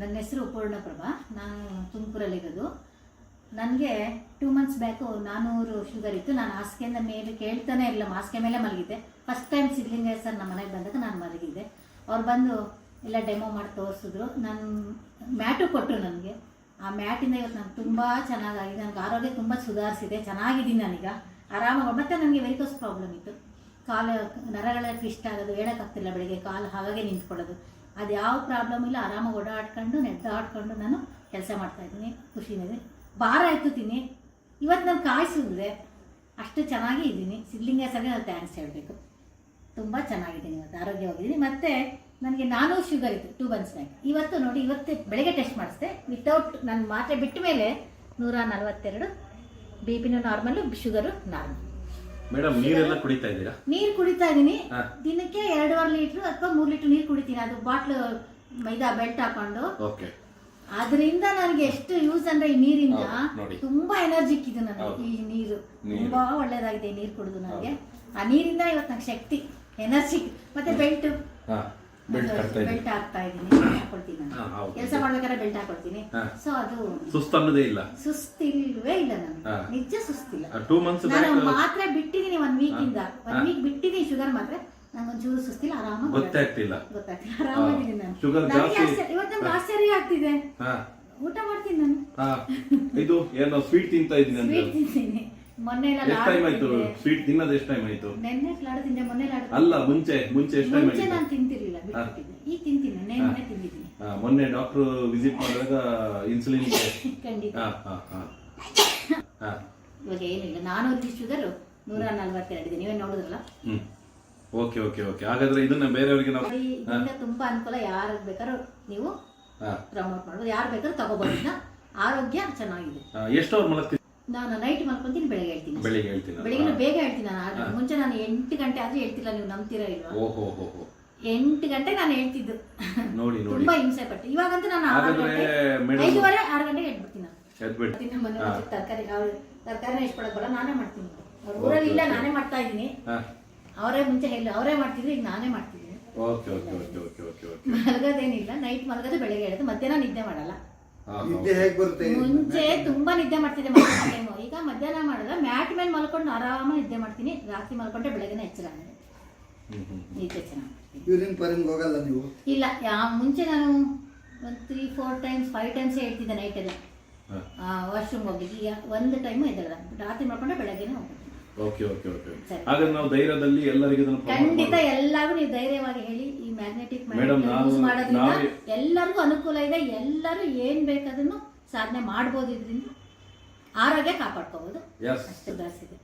ನನ್ನ ಹೆಸರು ಪೂರ್ಣಪ್ರಭಾ. ನಾನು ತುಮಕೂರಲ್ಲಿರೋದು. ನನಗೆ 2 months ಬ್ಯಾಕು 400 ಶುಗರ್ ಇತ್ತು. ನಾನು ಹಾಸಿಗೆಯಿಂದ ಮೇಲೆ ಕೇಳ್ತಾನೆ ಇಲ್ಲ, ಹಾಸಿಗೆ ಮೇಲೆ ಮಲಗಿದ್ದೆ. ಫಸ್ಟ್ ಟೈಮ್ ಸಿದ್ಲಿಂಗಯ್ಯ ಸರ್ ನಮ್ಮ ಮನೆಗೆ ಬಂದಾಗ ನಾನು ಮಲಗಿದ್ದೆ. ಅವ್ರು ಬಂದು ಎಲ್ಲ ಡೆಮೋ ಮಾಡಿ ತೋರಿಸಿದ್ರು. ನಾನು ಮ್ಯಾಟು ಕೊಟ್ಟರು ನನಗೆ. ಆ ಮ್ಯಾಟಿಂದ ಇವತ್ತು ನಾನು ತುಂಬ ಚೆನ್ನಾಗಾಗಿದೆ. ನನಗೆ ಆರೋಗ್ಯ ತುಂಬ ಸುಧಾರಿಸಿದೆ, ಚೆನ್ನಾಗಿದ್ದೀನಿ ನಾನೀಗ ಆರಾಮಾಗಿ. ಮತ್ತು ನನಗೆ ವೆರಿಕೋಸ್ ಪ್ರಾಬ್ಲಮ್ ಇತ್ತು, ಕಾಲು ನರಗಳ ಟ್ವಿಸ್ಟ್ ಆಗೋದು, ಹೇಳೋಕ್ಕಾಗ್ತಿಲ್ಲ, ಬೆಳಿಗ್ಗೆ ಕಾಲು ಹಾಗೆ ನಿಂತ್ಕೊಳ್ಳೋದು. ಅದು ಯಾವ ಪ್ರಾಬ್ಲಮ್ ಇಲ್ಲ, ಆರಾಮಾಗಿ ಓಡಾಡ್ಕೊಂಡು ನೆಡ್ಡಾಡ್ಕೊಂಡು ನಾನು ಕೆಲಸ ಮಾಡ್ತಾಯಿದ್ದೀನಿ. ಖುಷಿನಿದೆ. ಭಾರ ಎತ್ತುತ್ತೀನಿ. ಇವತ್ತು ನಾನು ಕಾಯಿಸಿದ್ರೆ ಅಷ್ಟು ಚೆನ್ನಾಗಿ ಇದ್ದೀನಿ. ಸಿದ್ಲಿಂಗಯ್ಯ ಸರ್ಗೆ ನಾನು ಥ್ಯಾಂಕ್ಸ್ ಹೇಳಬೇಕು. ತುಂಬ ಚೆನ್ನಾಗಿದ್ದೀನಿ, ಇವತ್ತು ಆರೋಗ್ಯವಾಗಿದ್ದೀನಿ. ಮತ್ತು ನನಗೆ 400 ಶುಗರ್ ಇತ್ತು 2 months ಬ್ಯಾಕ್. ಇವತ್ತು ನೋಡಿ, ಇವತ್ತು ಬೆಳಗ್ಗೆ ಟೆಸ್ಟ್ ಮಾಡಿಸಿದೆ. ವಿತೌಟ್ ನನ್ನ ಮಾತ್ರೆ ಬಿಟ್ಟ ಮೇಲೆ 142, ಬಿ ಪಿನೂ ನಾರ್ಮಲ್ಲು, ಶುಗರು ನಾರ್ಮಲ್. ಮೇಡಮ್ ನೀರೆಲ್ಲ ಕುಡಿತಾ ಇದ್ದೀರಾ? ನೀರು ಕುಡಿತಾ ಇದ್ದೀನಿ. ದಿನಕ್ಕೆ 2.5 ಲೀಟ್ರು ಅಥವಾ 3 ಲೀಟ್ರ್ ನೀರು ಕುಡಿತೀನಿ. ಅದು ಬಾಟ್ಲು ಮೈದಾ ಬೆಲ್ಟ್ ಹಾಕೊಂಡು. ಅದರಿಂದ ನನಗೆ ಎಷ್ಟು ಯೂಸ್ ಅಂದ್ರೆ ಈ ನೀರಿಂದ ತುಂಬಾ ಎನರ್ಜಿಕ್ ಇದೆ ನನಗೆ. ಈ ನೀರು ತುಂಬಾ ಒಳ್ಳೇದಾಗಿದೆ. ಈ ನೀರು ಕುಡಿದು ನನಗೆ ಆ ನೀರಿಂದ ಇವತ್ತು ನಂಗೆ ಶಕ್ತಿ, ಎನರ್ಜಿ. ಮತ್ತೆ ಬೆಲ್ಟ್ ಹಾಕ್ತಾ ಇದ್ದೀನಿ, ಹಾಕೊಳ್ತೀನಿ. ನಾನು ಕೆಲಸ ಮಾಡ್ಬೇಕಾದ್ರೆ ಬೆಲ್ಟ್ ಹಾಕೊಳ್ತೀನಿ. ಸೊ ಅದು ಸುಸ್ತನ್ನೋದೇ ಇಲ್ಲ, ಸುಸ್ತಿಲ್ವೇ ಇಲ್ಲ. ನಾನು ನಿಜ ಸುಸ್ತಿಲ್ಲ. 2 months ನಾನು ಮಾತ್ರೆ ಬಿಟ್ಟಿದ್ದೀನಿ 1 ವೀಕಿಂದ. 1 ವೀಕ್ ಬಿಟ್ಟಿದ್ದೀನಿ ಶುಗರ್ ಮಾತ್ರೆ. ನಂಗೊಂಚೂರು ಸುಸ್ತಿಲ್ಲ, ಆರಾಮಾಗಿ ಗೊತ್ತಾಗ್ತಿಲ್ಲ, ಆರಾಮಾಗಿದ್ದೀನಿ ನಾನು. ಇವತ್ತು ನಮ್ಗೆ ಆಶ್ಚರ್ಯ ಆಗ್ತಿದೆ. ಊಟ ಮಾಡ್ತೀನಿ ನಾನು. ಇದು ಏನೋ ಸ್ವೀಟ್ ತಿಂತಾ ಇದ್ದೀನಿ. ಸ್ವೀಟ್ ತಿಂತೀನಿ. ಮೊನ್ನೆ ಸ್ವೀಟ್ ತಿನ್ನೋದು ಎಷ್ಟು ಟೈಮ್ ಆಯ್ತು? ನೆನ್ನೆ ಲಾಡು ತಿಂದೆ, ಮೊನ್ನೆ ಲಾಡು ಅಲ್ಲ, ಮುಂಚೆ ಎಷ್ಟು ಟೈಮ್ ಆಯ್ತು? ನಾನು ತಿಂತಿರ್ಲಿಲ್ಲ, ಬಿಟ್ಟಿದ್ದೆ. ಈಗ ತಿಂತೀನಿ, ನೆನ್ನೆ ತಿಂದಿದ್ದೀನಿ. ಮೊನ್ನೆ ಡಾಕ್ಟರ್ ವಿಸಿಟ್ ಮಾಡಿದಾಗ ಇನ್ಸುಲಿನ್ ಖಂಡಿತ. ಇವಾಗ ಏನಿಲ್ಲ, 400 ಶುಗರ್ 142 ಇದೆ. ನೀವೇ ನೋಡಿದ್ರಲ್ಲ. Okay okay okay. ಹಾಗಾದ್ರೆ ಇದನ್ನ ಬೇರೆಯವರಿಗೆ ನಾವು ಇದರಿಂದ ತುಂಬಾ ಅನುಕೂಲ. ಯಾರು ಬೇಕಾದ್ರೂ ನೀವು ಪ್ರಮೋಟ್ ಮಾಡ್ಬೋದು, ಯಾರು ಬೇಕಾದ್ರೂ ತಗೋಬಹುದು. ಆರೋಗ್ಯ ಚೆನ್ನಾಗಿದೆ. ಎಷ್ಟು ಅವರ್ ಮಲಗ್ತೀವಿ? ನಾನು ನೈಟ್ ಮಲ್ಕೊಂತೀನಿ, ಬೆಳಗ್ಗೆ ಹೇಳ್ತೀನಿ. ಬೆಳಿಗ್ಗೆ ಬೇಗ ಹೇಳ್ತೀನಿ ನಾನು. ಮುಂಚೆ ನಾನು 8 ಗಂಟೆ ಆದ್ರೂ ಹೇಳ್ತಿಲ್ಲ. ನೀವು ನಂಬ್ತೀರಾ ಇಲ್ವಾ? 8 ಗಂಟೆ ನಾನು ಹೇಳ್ತಿದ್ದು. ನೋಡಿ ತುಂಬಾ ಹಿಂಸೆ ಪಟ್ಟು. ಇವಾಗಂತೂ ನಾನು 5:30 6 ಗಂಟೆಗೆ ಹೇಳ್ಬಿಡ್ತೀನಿ. ತರಕಾರಿನ ಇಷ್ಟಪಡಕ್ ಬರಲ್ಲ, ನಾನೇ ಮಾಡ್ತೀನಿ. ಅವ್ರ ಊರಲ್ಲಿ ಇಲ್ಲ, ನಾನೇ ಮಾಡ್ತಾ ಇದ್ದೀನಿ. ಅವರೇ ಮುಂಚೆ ಹೇಳಿ ಅವರೇ ಮಾಡ್ತಿದ್ರು, ಈಗ ನಾನೇ ಮಾಡ್ತಿದ್ದೀನಿ. ಮಲಗೋದೇನಿಲ್ಲ, ನೈಟ್ ಮಲಗೋದು, ಬೆಳಗ್ಗೆ ಹೇಳೋದು. ಮಧ್ಯಾಹ್ನ ನಿದ್ದೆ ಮಾಡಲ್ಲ. ಮುಂಚೆ ತುಂಬಾ ನಿದ್ದೆ ಮಾಡ್ತಿದ್ದೆ ಟೈಮು. ಈಗ ಮಧ್ಯಾಹ್ನ ಮಾಡಲ್ಲ, ಮ್ಯಾಟ್ ಮೇಲೆ ಮಲ್ಕೊಂಡು ಆರಾಮ ನಿದ್ದೆ ಮಾಡ್ತೀನಿ. ರಾತ್ರಿ ಮಲ್ಕೊಂಡ್ರೆ ಬೆಳಗ್ಗೆನ ಎಚ್ಚರ ನಿದ್ದೆ ಚೆನ್ನಾಗಿ. ಇಲ್ಲ, ಮುಂಚೆ ನಾನು 3-4 times 5 times ಹೇಳ್ತಿದ್ದೆ ನೈಟ್ ಎಲ್ಲ ವಾಶ್ರೂಮ್ ಹೋಗ್ಲಿಕ್ಕೆ. ಈಗ 1 time ಎದ್ದಲ್ಲ, ರಾತ್ರಿ ಮಾಡ್ಕೊಂಡ್ರೆ ಬೆಳಗ್ಗೆನೆ ಹೋಗ್ತೀನಿ. ಖಂಡಿತ ಎಲ್ಲರಿಗೂ ನೀವು ಧೈರ್ಯವಾಗಿ ಹೇಳಿ. ಈ ಮ್ಯಾಗ್ನೆಟಿಕ್ ಯೂಸ್ ಮಾಡೋದ್ರಿಂದ ಎಲ್ಲರಿಗೂ ಅನುಕೂಲ ಇದೆ. ಎಲ್ಲರೂ ಏನ್ ಬೇಕಾದ್ರೂ ಸಾಧನೆ ಮಾಡ್ಬೋದು. ಇದರಿಂದ ಆರೋಗ್ಯ ಕಾಪಾಡ್ಕೋಬಹುದು. ಅಷ್ಟು ದಾಸಿದೆ.